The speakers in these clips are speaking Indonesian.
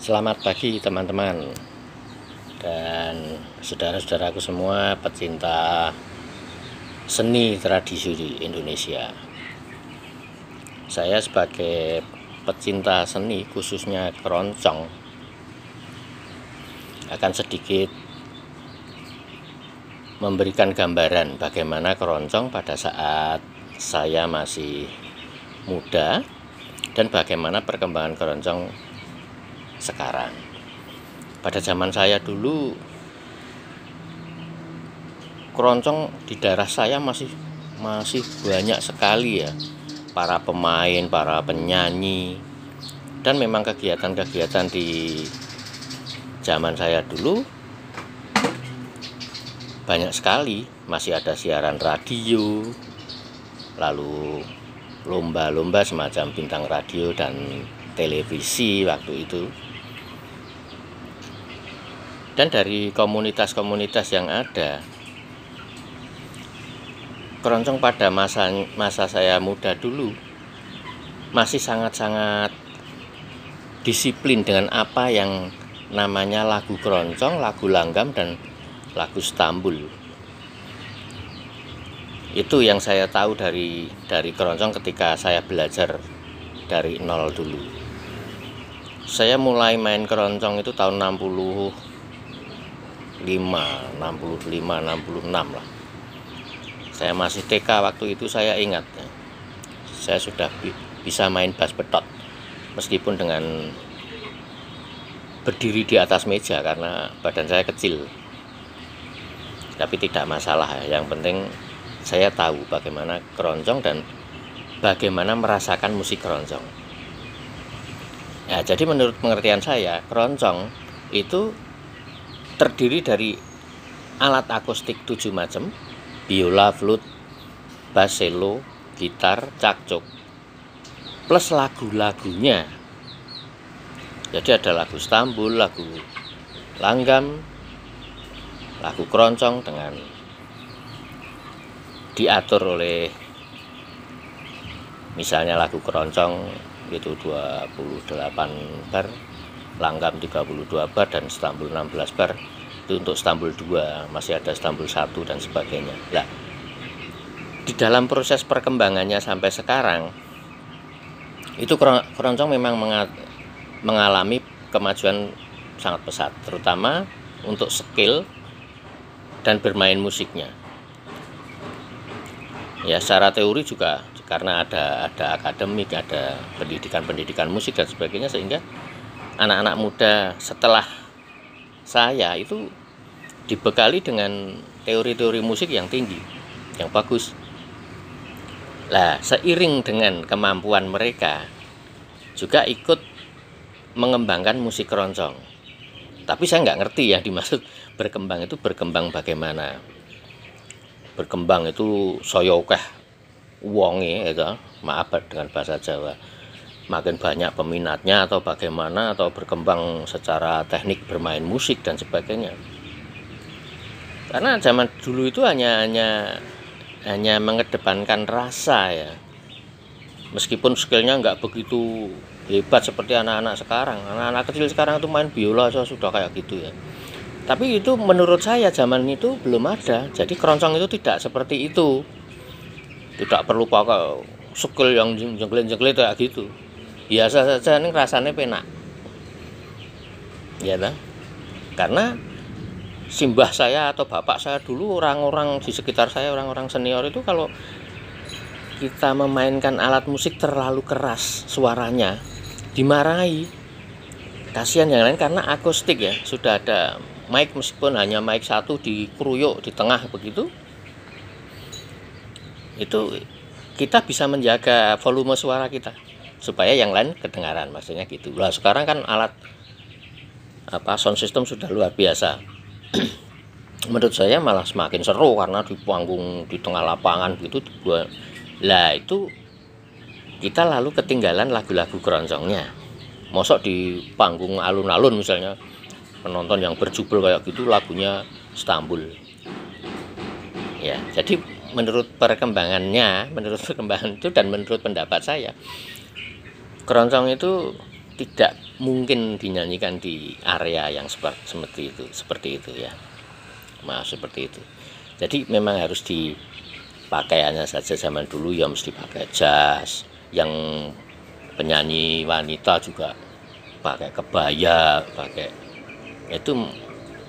Selamat pagi teman-teman dan saudara-saudaraku semua pecinta seni tradisi di Indonesia. Saya sebagai pecinta seni khususnya keroncong akan sedikit memberikan gambaran bagaimana keroncong pada saat saya masih muda dan bagaimana perkembangan keroncong sekarang. Pada zaman saya dulu, keroncong di daerah saya masih banyak sekali ya, para pemain, para penyanyi, dan memang kegiatan-kegiatan di zaman saya dulu banyak sekali. Masih ada siaran radio, lalu lomba-lomba semacam bintang radio dan televisi waktu itu. Dan dari komunitas-komunitas yang ada, keroncong pada masa saya muda dulu masih sangat-sangat disiplin dengan apa yang namanya lagu keroncong, lagu langgam, dan lagu stambul. Itu yang saya tahu dari keroncong ketika saya belajar dari nol dulu. Saya mulai main keroncong itu tahun 66 lah. Saya masih TK waktu itu. Saya ingat ya, saya sudah bisa main bass betot meskipun dengan berdiri di atas meja karena badan saya kecil. Tapi tidak masalah ya. Yang penting saya tahu bagaimana keroncong dan bagaimana merasakan musik keroncong. Ya, jadi menurut pengertian saya, keroncong itu terdiri dari alat akustik 7 macam: biola, flute, bass, cello, gitar, cakcuk, plus lagu-lagunya. Jadi ada lagu stambul, lagu langgam, lagu keroncong dengan diatur oleh, misalnya lagu keroncong itu 28 bar, langgam 32 bar, dan stambul 16 bar. Itu untuk stambul 2, masih ada stambul 1 dan sebagainya. Nah, di dalam proses perkembangannya sampai sekarang itu keroncong memang mengalami kemajuan sangat pesat, terutama untuk skill dan bermain musiknya. Ya, secara teori juga karena ada akademik, ada pendidikan musik dan sebagainya, sehingga anak-anak muda setelah saya itu dibekali dengan teori-teori musik yang tinggi, yang bagus. Nah, seiring dengan kemampuan mereka juga ikut mengembangkan musik keroncong. Tapi saya nggak ngerti ya dimaksud berkembang itu berkembang bagaimana. Berkembang itu saya akeh wonge itu, maaf dengan bahasa Jawa, makin banyak peminatnya atau bagaimana, atau berkembang secara teknik bermain musik dan sebagainya. Karena zaman dulu itu hanya mengedepankan rasa ya. Meskipun skillnya nggak begitu hebat seperti anak-anak sekarang. Anak-anak kecil sekarang itu main biola aja sudah kayak gitu ya. Tapi itu menurut saya zaman itu belum ada. Jadi keroncong itu tidak seperti itu. Tidak perlu pakai skill yang jengklet-jengklet kayak gitu. Biasa saja, ini rasanya penak. Ya kan? Karena simbah saya atau bapak saya dulu, orang-orang di sekitar saya, orang-orang senior itu, kalau kita memainkan alat musik terlalu keras suaranya, dimarahi. Kasihan yang lain karena akustik ya, sudah ada mic, meskipun hanya mic 1 dikeruyuk di tengah begitu, itu kita bisa menjaga volume suara kita supaya yang lain kedengaran, maksudnya gitu. Lah sekarang kan alat sound system sudah luar biasa. Menurut saya malah semakin seru karena di panggung di tengah lapangan gitu. Lah itu kita lalu ketinggalan lagu-lagu keroncongnya. Mosok di panggung alun-alun misalnya, penonton yang berjubel kayak gitu lagunya stambul. Ya, jadi menurut perkembangan itu dan menurut pendapat saya, keroncong itu tidak mungkin dinyanyikan di area yang seperti itu ya, maaf, seperti itu. Jadi memang harus dipakaiannya saja, zaman dulu ya mesti pakai jas, yang penyanyi wanita juga pakai kebaya, itu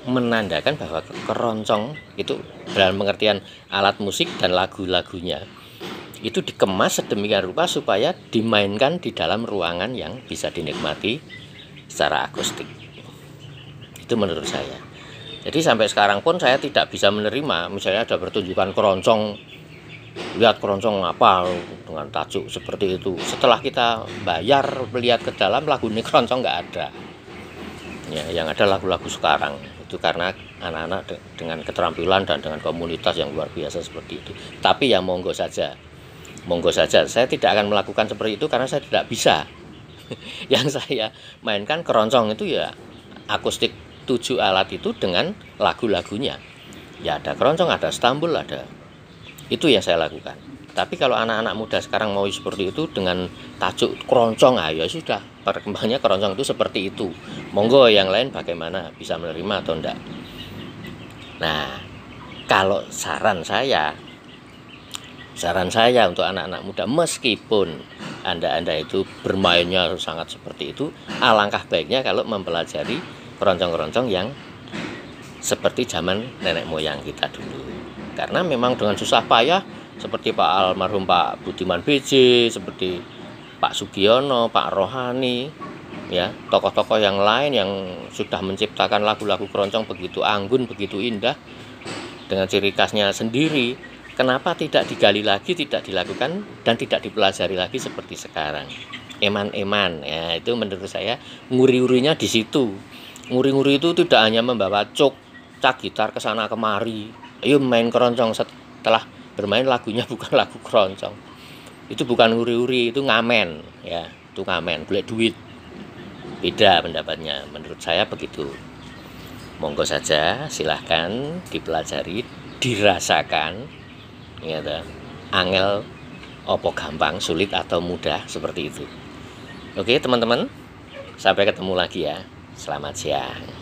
menandakan bahwa keroncong itu dalam pengertian alat musik dan lagu-lagunya itu dikemas sedemikian rupa supaya dimainkan di dalam ruangan yang bisa dinikmati secara akustik. Itu menurut saya. Jadi sampai sekarang pun saya tidak bisa menerima misalnya ada pertunjukan keroncong, lihat keroncong apa dengan tajuk seperti itu, setelah kita bayar melihat ke dalam lagu ini keroncong nggak ada ya, yang ada lagu-lagu sekarang. Itu karena anak-anak dengan keterampilan dan dengan komunitas yang luar biasa seperti itu. Tapi ya monggo saja, saya tidak akan melakukan seperti itu karena saya tidak bisa. Yang saya mainkan keroncong itu ya akustik 7 alat itu dengan lagu-lagunya. Ya ada keroncong, ada stambul, ada. Itu yang saya lakukan. Tapi kalau anak-anak muda sekarang mau seperti itu dengan tajuk keroncong, ya sudah, perkembangannya keroncong itu seperti itu. Monggo yang lain bagaimana, bisa menerima atau enggak. Nah, kalau saran saya untuk anak-anak muda, meskipun Anda itu bermainnya sangat seperti itu, alangkah baiknya kalau mempelajari keroncong-keroncong yang seperti zaman nenek moyang kita dulu. Karena memang dengan susah payah, seperti Pak almarhum Pak Budiman BJ, seperti Pak Sugiono, Pak Rohani, ya, tokoh-tokoh yang lain yang sudah menciptakan lagu-lagu keroncong begitu anggun, begitu indah, dengan ciri khasnya sendiri. Kenapa tidak digali lagi, tidak dilakukan, dan tidak dipelajari lagi seperti sekarang? Eman-eman, ya, itu menurut saya nguri-ngurinya di situ. Nguri-nguri itu tidak hanya membawa cak gitar ke sana kemari, ayo main keroncong, setelah bermain lagunya bukan lagu keroncong. Itu bukan nguri-nguri, itu ngamen, ya, itu ngamen, golek duit. Beda pendapatnya, menurut saya begitu. Monggo saja, silahkan dipelajari, dirasakan, ya, angel opo gampang, sulit atau mudah, seperti itu. Oke teman-teman, sampai ketemu lagi ya. Selamat siang.